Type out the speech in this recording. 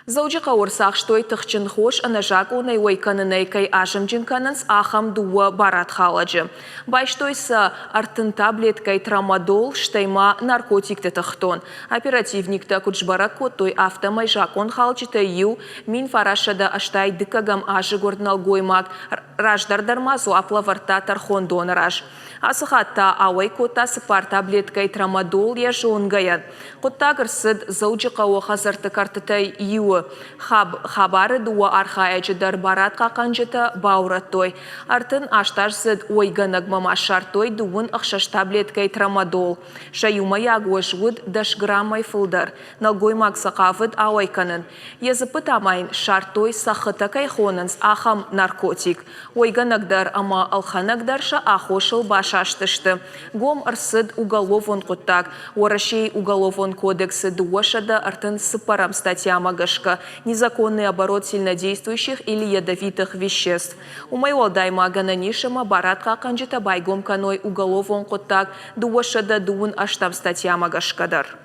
Заужи қауырсақ штой тұқчын хош анажак онай ойканынай кай ажым жинканынс ахам дуа барат халаджы. Байштойсы артын таблет кай трамадол штайма наркотикті тұқтон. Оперативникті күчбарак коттой автомай жакон халчыты ю мин фарашада аштай дыкагам ажы горднал гоймак раждардармазу аплаварта тархон донараж. Асыхатта ауай кота сыпар таблет кай трамадол яжуын гаян. Котта кырсыд заужи қауы хазарты картытай ю хабары дуа архаячыдар барат қақанжыта баураттой. Артын аштарсыд ойганаг мамашартой дуын ақшаш таблеткай трамадол. Шаюма ягуаш вуд дашграммай фылдар. Налгоймак сақавыд ауайканын. Езыпыт амайн шартой сақыта кайхонынс ахам наркотик. Ойганагдар ама алханагдарша ахошыл башаштышты. Гом арсыд уголовон қоттак. Орашей уголовон кодексы дуашада артын сыпарам статья магашка. Незаконный оборот сильнодействующих или ядовитых веществ. У моего дайма гананишема баратка канджита байгом каной уголовон коттак дуашада дуун аштам статья магашкадар.